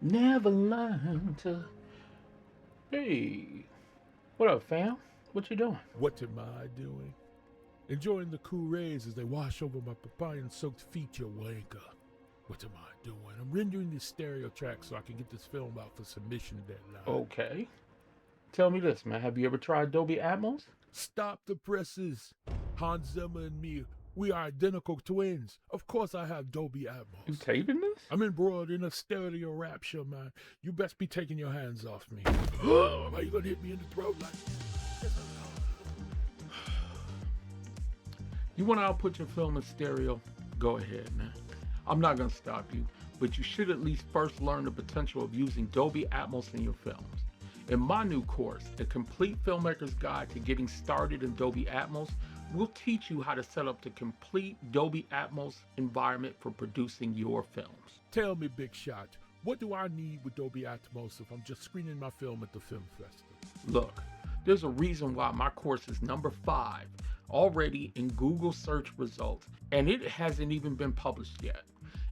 Never learn to. Hey, what up, fam? What you doing? What am I doing? Enjoying the cool rays as they wash over my papaya-soaked feet, you wanker. What am I doing? I'm rendering this stereo track so I can get this film out for submission deadline. Okay. Tell me this, man. Have you ever tried Dolby Atmos? Stop the presses. Hans Zimmer and me, we are identical twins. Of course I have Dolby Atmos. You taping this? I'm embroiled in a stereo rapture, man. You best be taking your hands off me. Why you gonna hit me in the throat like that? You want to output your film in stereo? Go ahead, man. I'm not going to stop you, but you should at least first learn the potential of using Dolby Atmos in your films. In my new course, The Complete Filmmaker's Guide to Getting Started in Dolby Atmos, we'll teach you how to set up the complete Dolby Atmos environment for producing your films. Tell me, Big Shot, what do I need with Dolby Atmos if I'm just screening my film at the film festival? Look, there's a reason why my course is number 5 already in Google search results, and it hasn't even been published yet.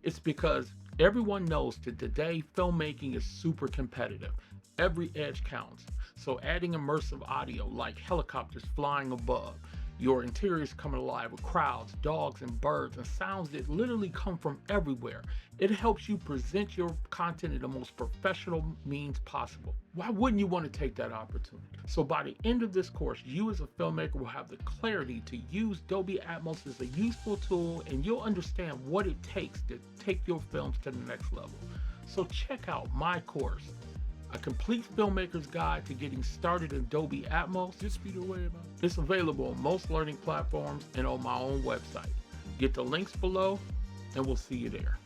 It's because everyone knows that today filmmaking is super competitive. Every edge counts. So adding immersive audio like helicopters flying above, your interiors coming alive with crowds, dogs, and birds, and sounds that literally come from everywhere. It helps you present your content in the most professional means possible. Why wouldn't you want to take that opportunity? So by the end of this course, you as a filmmaker will have the clarity to use Dolby Atmos as a useful tool, and you'll understand what it takes to take your films to the next level. So check out my course, A Complete Filmmaker's Guide to Getting Started in Dolby Atmos. This be the way, man. It's available on most learning platforms and on my own website. Get the links below, and we'll see you there.